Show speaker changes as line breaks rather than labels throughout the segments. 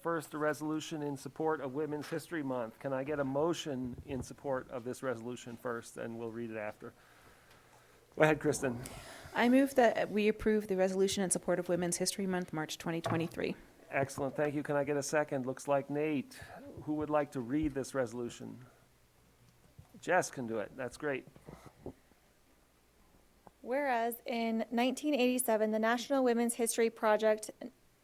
First, a resolution in support of Women's History Month. Can I get a motion in support of this resolution first, and we'll read it after? Go ahead, Kristen.
I move that we approve the resolution in support of Women's History Month, March 2023.
Excellent, thank you. Can I get a second? Looks like Nate. Who would like to read this resolution? Jess can do it. That's great.
Whereas in 1987, the National Women's History Project,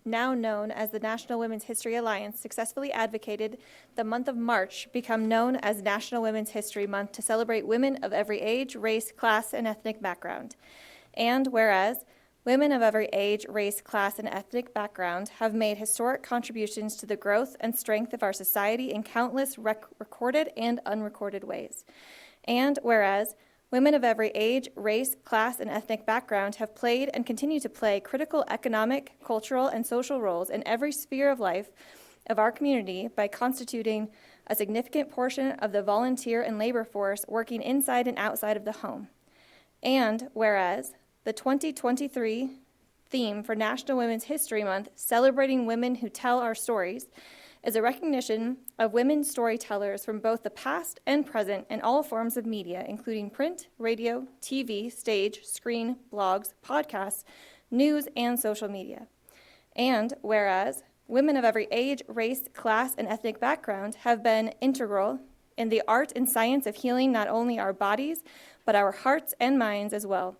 now known as the National Women's History Alliance, successfully advocated the month of March become known as National Women's History Month to celebrate women of every age, race, class, and ethnic background. And whereas women of every age, race, class, and ethnic background have made historic contributions to the growth and strength of our society in countless recorded and unrecorded ways. And whereas women of every age, race, class, and ethnic background have played and continue to play critical economic, cultural, and social roles in every sphere of life of our community by constituting a significant portion of the volunteer and labor force working inside and outside of the home. And whereas the 2023 theme for National Women's History Month, Celebrating Women Who Tell Our Stories, is a recognition of women storytellers from both the past and present in all forms of media, including print, radio, TV, stage, screen, blogs, podcasts, news, and social media. And whereas women of every age, race, class, and ethnic background have been integral in the art and science of healing not only our bodies, but our hearts and minds as well,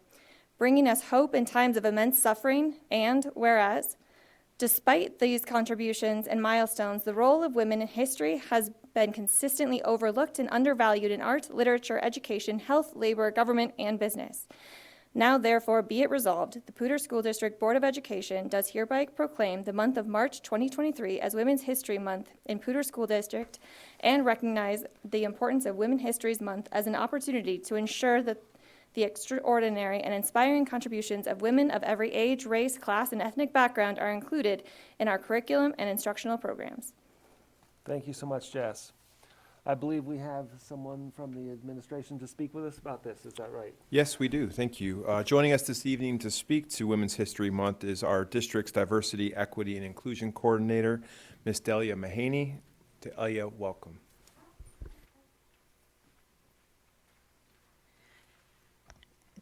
bringing us hope in times of immense suffering. And whereas despite these contributions and milestones, the role of women in history has been consistently overlooked and undervalued in art, literature, education, health, labor, government, and business. Now, therefore, be it resolved, the Poudre School District Board of Education does hereby proclaim the month of March 2023 as Women's History Month in Poudre School District and recognize the importance of Women's History Month as an opportunity to ensure that the extraordinary and inspiring contributions of women of every age, race, class, and ethnic background are included in our curriculum and instructional programs.
Thank you so much, Jess. I believe we have someone from the administration to speak with us about this. Is that right?
Yes, we do. Thank you. Joining us this evening to speak to Women's History Month is our district's Diversity, Equity, and Inclusion Coordinator, Ms. Delia Mahaney. Delia, welcome.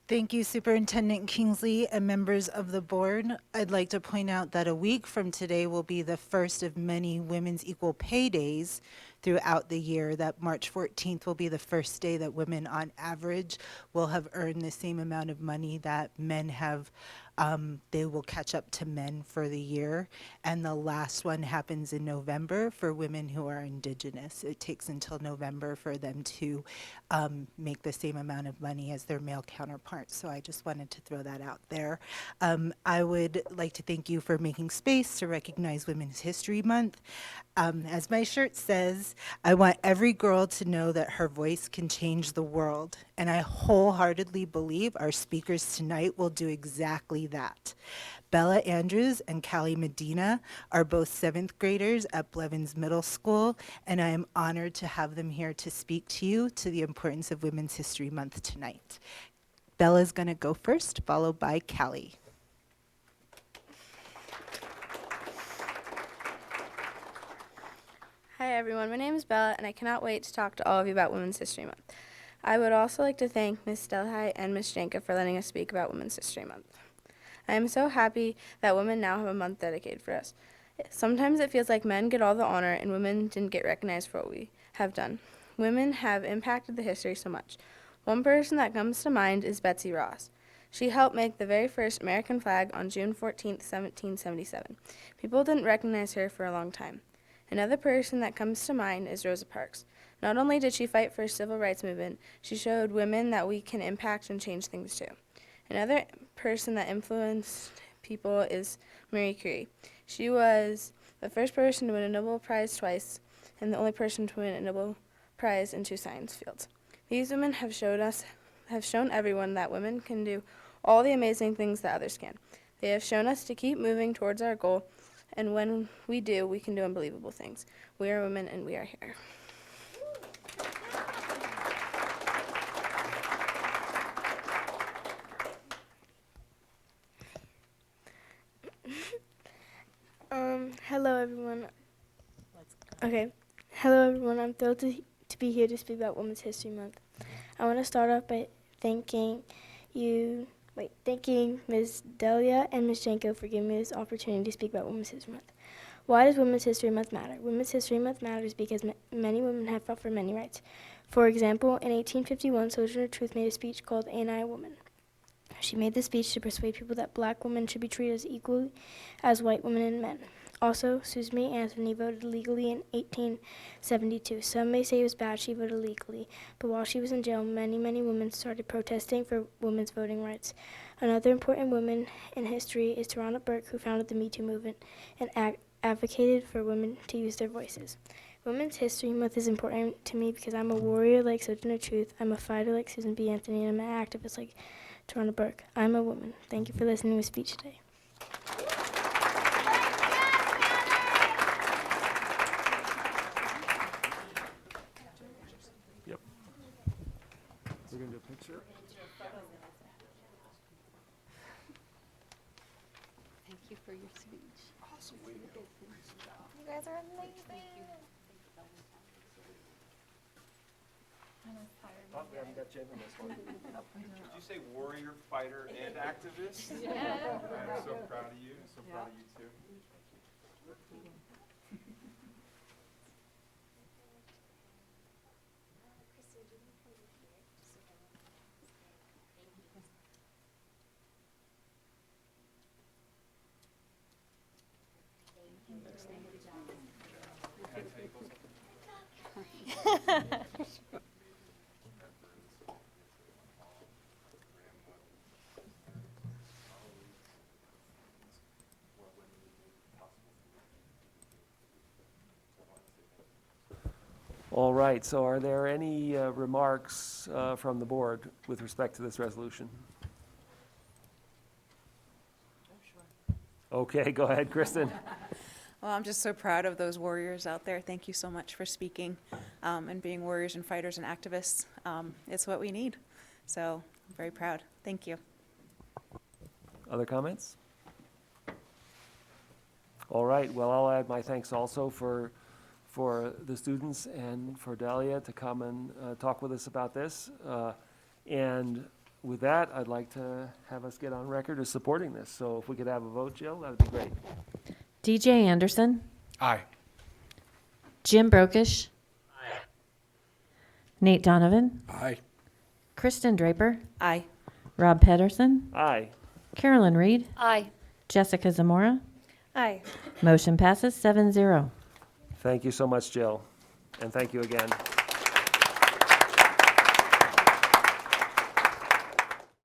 Thank you, Superintendent Kingsley and members of the board. I'd like to point out that a week from today will be the first of many Women's Equal Pay Days throughout the year. That March 14th will be the first day that women on average will have earned the same amount of money that men have. They will catch up to men for the year. And the last one happens in November for women who are Indigenous. It takes until November for them to make the same amount of money as their male counterparts. So I just wanted to throw that out there. I would like to thank you for making space to recognize Women's History Month. As my shirt says, I want every girl to know that her voice can change the world. And I wholeheartedly believe our speakers tonight will do exactly that. Bella Andrews and Callie Medina are both 7th graders at Blevins Middle School, and I am honored to have them here to speak to you to the importance of Women's History Month tonight. Bella's gonna go first, followed by Callie.
Hi everyone, my name is Bella and I cannot wait to talk to all of you about Women's History Month. I would also like to thank Ms. Delhi and Ms. Janka for letting us speak about Women's History Month. I am so happy that women now have a month dedicated for us. Sometimes it feels like men get all the honor and women didn't get recognized for what we have done. Women have impacted the history so much. One person that comes to mind is Betsy Ross. She helped make the very first American flag on June 14, 1777. People didn't recognize her for a long time. Another person that comes to mind is Rosa Parks. Not only did she fight for the civil rights movement, she showed women that we can impact and change things too. Another person that influenced people is Marie Curie. She was the first person to win a Nobel Prize twice and the only person to win a Nobel Prize in 2 science fields. These women have shown everyone that women can do all the amazing things that others can. They have shown us to keep moving towards our goal, and when we do, we can do unbelievable things. We are women and we are here.
Hello everyone. Okay. Hello, everyone. I'm thrilled to be here to speak about Women's History Month. I want to start off by thanking Ms. Delia and Ms. Janko for giving me this opportunity to speak about Women's History Month. Why does Women's History Month matter? Women's History Month matters because many women have fought for many rights. For example, in 1851, Sojourner Truth made a speech called Ain't I a Woman? She made the speech to persuade people that black women should be treated as equally as white women and men. Also, Susan B. Anthony voted legally in 1872. Some may say it was bad she voted legally, but while she was in jail, many women started protesting for women's voting rights. Another important woman in history is Tarana Burke, who founded the Me Too movement and advocated for women to use their voices. Women's History Month is important to me because I'm a warrior like Sojourner Truth, I'm a fighter like Susan B. Anthony, and I'm an activist like Tarana Burke. I'm a woman. Thank you for listening to my speech today.
Yep. We're going to do a picture.
Thank you for your speech.
You guys are amazing.
Oh, we haven't got Jen on this one.
Did you say warrior, fighter, and activist? Yeah. I'm so proud of you. So proud of you too.
All right, so are there any remarks from the board with respect to this resolution? Okay, go ahead, Kristen.
Well, I'm just so proud of those warriors out there. Thank you so much for speaking and being warriors and fighters and activists. It's what we need. So I'm very proud. Thank you.
Other comments? All right, well, I'll add my thanks also for the students and for Delia to come and talk with us about this. And with that, I'd like to have us get on record as supporting this. So if we could have a vote, Jill, that would be great.
DJ Anderson,
Aye.
Jim Brokish, Nate Donovan,
Aye.
Kristen Draper,
Aye.
Rob Pedersen,
Aye.
Carolyn Reed,
Aye.
Jessica Zamora.
Aye.
Motion passes 7-0.
Thank you so much, Jill. And thank you again.